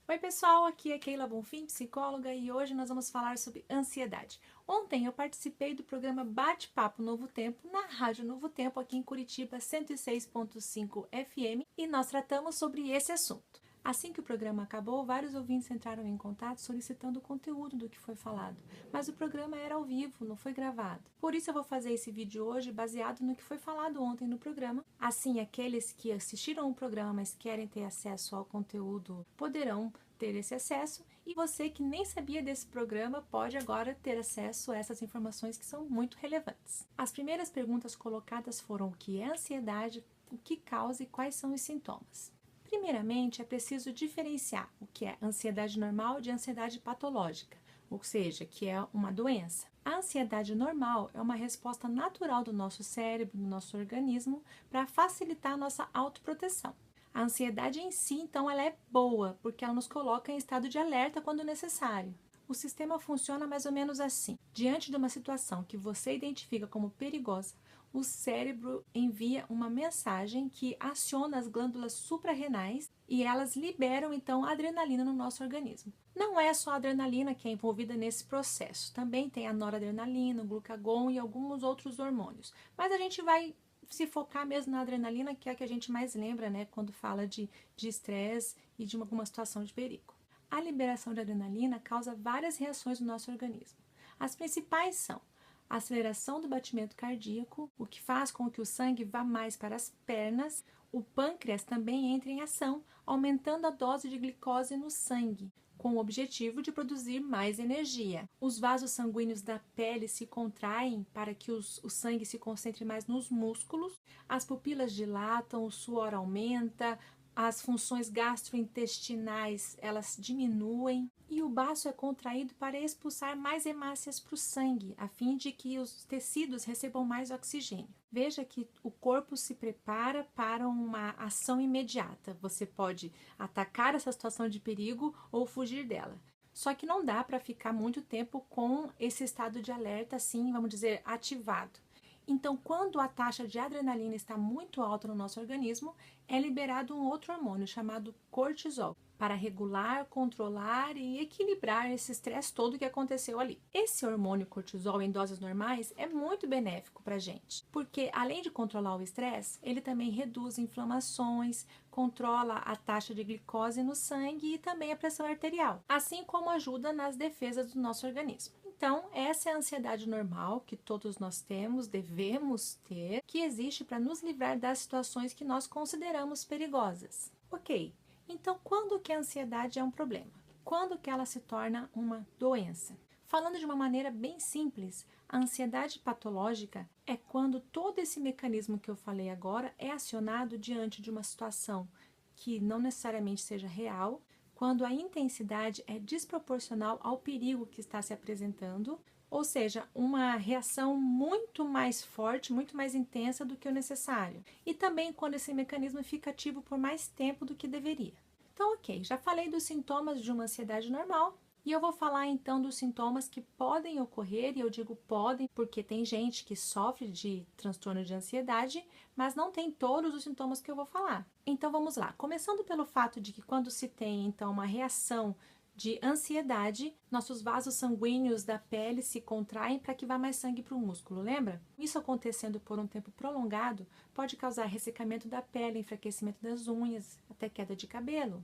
Oi pessoal, aqui é Keila Bonfim, psicóloga, e hoje nós vamos falar sobre ansiedade. Ontem eu participei do programa Bate-Papo Novo Tempo na Rádio Novo Tempo aqui em Curitiba 106.5 FM e nós tratamos sobre esse assunto. Assim que o programa acabou, vários ouvintes entraram em contato solicitando o conteúdo do que foi falado, mas o programa era ao vivo, não foi gravado. Por isso eu vou fazer esse vídeo hoje baseado no que foi falado ontem no programa. Assim, aqueles que assistiram o programa, mas querem ter acesso ao conteúdo, poderão ter esse acesso, e você que nem sabia desse programa pode agora ter acesso a essas informações que são muito relevantes. As primeiras perguntas colocadas foram: o que é ansiedade, o que causa e quais são os sintomas? Primeiramente, é preciso diferenciar o que é ansiedade normal de ansiedade patológica, ou seja, que é uma doença. A ansiedade normal é uma resposta natural do nosso cérebro, do nosso organismo, para facilitar a nossa autoproteção. A ansiedade em si, então, ela é boa, porque ela nos coloca em estado de alerta quando necessário. O sistema funciona mais ou menos assim. Diante de uma situação que você identifica como perigosa, o cérebro envia uma mensagem que aciona as glândulas suprarrenais e elas liberam, então, a adrenalina no nosso organismo. Não é só a adrenalina que é envolvida nesse processo. Também tem a noradrenalina, o glucagon e alguns outros hormônios. Mas a gente vai se focar mesmo na adrenalina, que é a que a gente mais lembra, né, quando fala de estresse e de alguma situação de perigo. A liberação de adrenalina causa várias reações no nosso organismo. As principais são a aceleração do batimento cardíaco, o que faz com que o sangue vá mais para as pernas. O pâncreas também entra em ação, aumentando a dose de glicose no sangue, com o objetivo de produzir mais energia. Os vasos sanguíneos da pele se contraem para que o sangue se concentre mais nos músculos, as pupilas dilatam, o suor aumenta, as funções gastrointestinais elas diminuem e o baço é contraído para expulsar mais hemácias para o sangue, a fim de que os tecidos recebam mais oxigênio. Veja que o corpo se prepara para uma ação imediata. Você pode atacar essa situação de perigo ou fugir dela. Só que não dá para ficar muito tempo com esse estado de alerta, assim, vamos dizer, ativado. Então, quando a taxa de adrenalina está muito alta no nosso organismo, é liberado um outro hormônio chamado cortisol, para regular, controlar e equilibrar esse estresse todo que aconteceu ali. Esse hormônio cortisol em doses normais é muito benéfico para a gente, porque além de controlar o estresse, ele também reduz inflamações, controla a taxa de glicose no sangue e também a pressão arterial, assim como ajuda nas defesas do nosso organismo. Então, essa é a ansiedade normal que todos nós temos, devemos ter, que existe para nos livrar das situações que nós consideramos perigosas. Ok, então quando que a ansiedade é um problema? Quando que ela se torna uma doença? Falando de uma maneira bem simples, a ansiedade patológica é quando todo esse mecanismo que eu falei agora é acionado diante de uma situação que não necessariamente seja real, quando a intensidade é desproporcional ao perigo que está se apresentando, ou seja, uma reação muito mais forte, muito mais intensa do que o necessário. E também quando esse mecanismo fica ativo por mais tempo do que deveria. Então, ok, já falei dos sintomas de uma ansiedade normal, e eu vou falar então dos sintomas que podem ocorrer, e eu digo podem porque tem gente que sofre de transtorno de ansiedade, mas não tem todos os sintomas que eu vou falar. Então vamos lá, começando pelo fato de que quando se tem então uma reação de ansiedade, nossos vasos sanguíneos da pele se contraem para que vá mais sangue para o músculo, lembra? Isso acontecendo por um tempo prolongado pode causar ressecamento da pele, enfraquecimento das unhas, até queda de cabelo.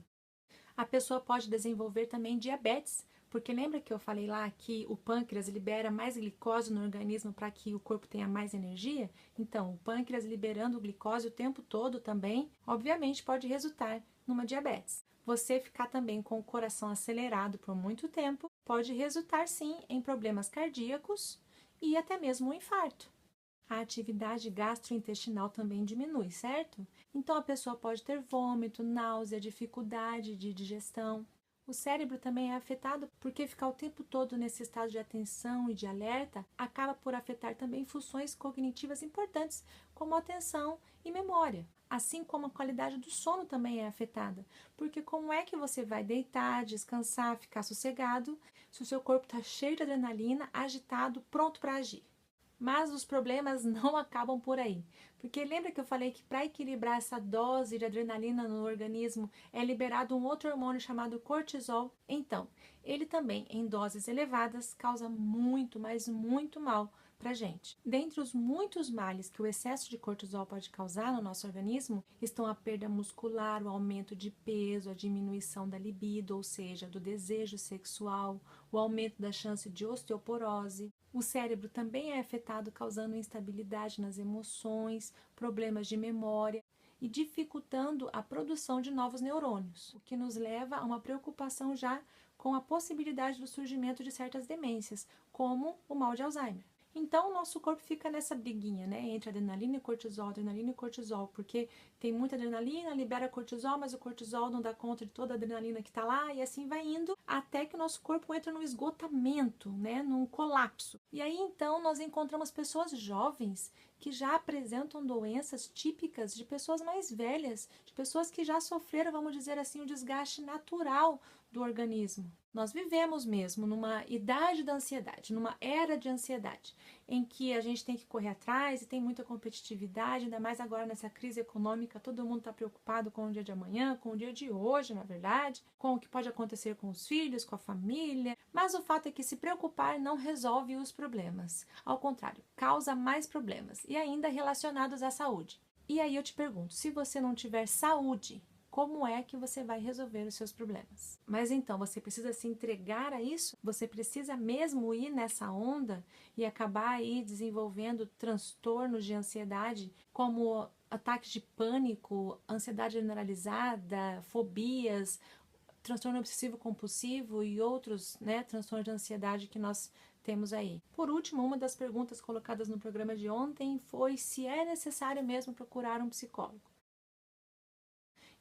A pessoa pode desenvolver também diabetes, porque lembra que eu falei lá que o pâncreas libera mais glicose no organismo para que o corpo tenha mais energia? Então, o pâncreas liberando glicose o tempo todo também, obviamente, pode resultar numa diabetes. Você ficar também com o coração acelerado por muito tempo pode resultar sim em problemas cardíacos e até mesmo um infarto. A atividade gastrointestinal também diminui, certo? Então a pessoa pode ter vômito, náusea, dificuldade de digestão. O cérebro também é afetado porque ficar o tempo todo nesse estado de atenção e de alerta acaba por afetar também funções cognitivas importantes, como atenção e memória. Assim como a qualidade do sono também é afetada, porque como é que você vai deitar, descansar, ficar sossegado, se o seu corpo está cheio de adrenalina, agitado, pronto para agir? Mas os problemas não acabam por aí. Porque lembra que eu falei que para equilibrar essa dose de adrenalina no organismo é liberado um outro hormônio chamado cortisol? Então, ele também, em doses elevadas, causa muito, mas muito mal para a gente. Dentre os muitos males que o excesso de cortisol pode causar no nosso organismo, estão a perda muscular, o aumento de peso, a diminuição da libido, ou seja, do desejo sexual, o aumento da chance de osteoporose. O cérebro também é afetado, causando instabilidade nas emoções, problemas de memória e dificultando a produção de novos neurônios, o que nos leva a uma preocupação já com a possibilidade do surgimento de certas demências, como o mal de Alzheimer. Então, o nosso corpo fica nessa briguinha, né, entre adrenalina e cortisol, porque tem muita adrenalina, libera cortisol, mas o cortisol não dá conta de toda a adrenalina que está lá, e assim vai indo, até que o nosso corpo entra num esgotamento, né, num colapso. E aí, então, nós encontramos pessoas jovens que já apresentam doenças típicas de pessoas mais velhas, de pessoas que já sofreram, vamos dizer assim, um desgaste natural do organismo. Nós vivemos mesmo numa idade da ansiedade, numa era de ansiedade, em que a gente tem que correr atrás e tem muita competitividade, ainda mais agora nessa crise econômica, todo mundo está preocupado com o dia de amanhã, com o dia de hoje, na verdade, com o que pode acontecer com os filhos, com a família, mas o fato é que se preocupar não resolve os problemas, ao contrário, causa mais problemas e ainda relacionados à saúde. E aí eu te pergunto, se você não tiver saúde, como é que você vai resolver os seus problemas? Mas então, você precisa se entregar a isso? Você precisa mesmo ir nessa onda e acabar aí desenvolvendo transtornos de ansiedade, como ataques de pânico, ansiedade generalizada, fobias, transtorno obsessivo compulsivo e outros, né, transtornos de ansiedade que nós temos aí. Por último, uma das perguntas colocadas no programa de ontem foi se é necessário mesmo procurar um psicólogo.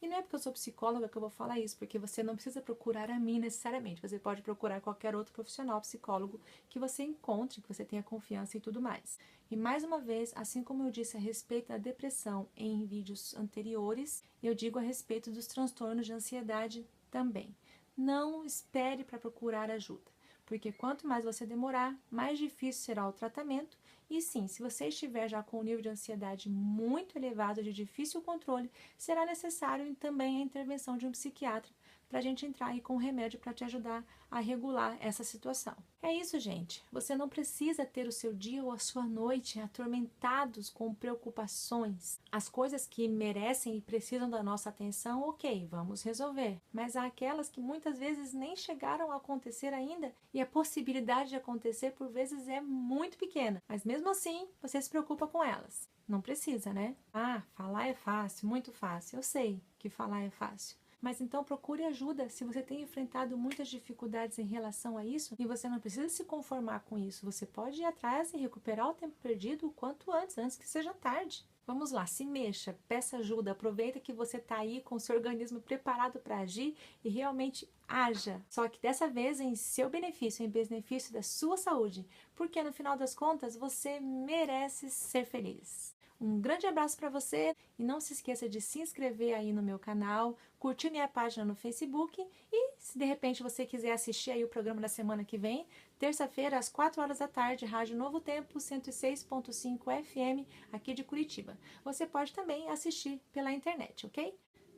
E não é porque eu sou psicóloga que eu vou falar isso, porque você não precisa procurar a mim necessariamente. Você pode procurar qualquer outro profissional psicólogo que você encontre, que você tenha confiança e tudo mais. E mais uma vez, assim como eu disse a respeito da depressão em vídeos anteriores, eu digo a respeito dos transtornos de ansiedade também. Não espere para procurar ajuda, porque quanto mais você demorar, mais difícil será o tratamento. E sim, se você estiver já com um nível de ansiedade muito elevado, de difícil controle, será necessário também a intervenção de um psiquiatra para a gente entrar aí com um remédio para te ajudar a regular essa situação. É isso, gente. Você não precisa ter o seu dia ou a sua noite atormentados com preocupações. As coisas que merecem e precisam da nossa atenção, ok, vamos resolver. Mas há aquelas que muitas vezes nem chegaram a acontecer ainda e a possibilidade de acontecer por vezes é muito pequena. Mas mesmo assim, você se preocupa com elas. Não precisa, né? Ah, falar é fácil, muito fácil. Eu sei que falar é fácil. Mas então procure ajuda se você tem enfrentado muitas dificuldades em relação a isso e você não precisa se conformar com isso. Você pode ir atrás e recuperar o tempo perdido o quanto antes que seja tarde. Vamos lá, se mexa, peça ajuda, aproveita que você está aí com o seu organismo preparado para agir e realmente haja. Só que dessa vez em seu benefício, em benefício da sua saúde, porque no final das contas você merece ser feliz. Um grande abraço para você e não se esqueça de se inscrever aí no meu canal, curtir minha página no Facebook e se de repente você quiser assistir aí o programa da semana que vem, terça-feira às 4 horas da tarde, Rádio Novo Tempo 106.5 FM aqui de Curitiba. Você pode também assistir pela internet, ok?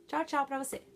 Tchau, tchau para você!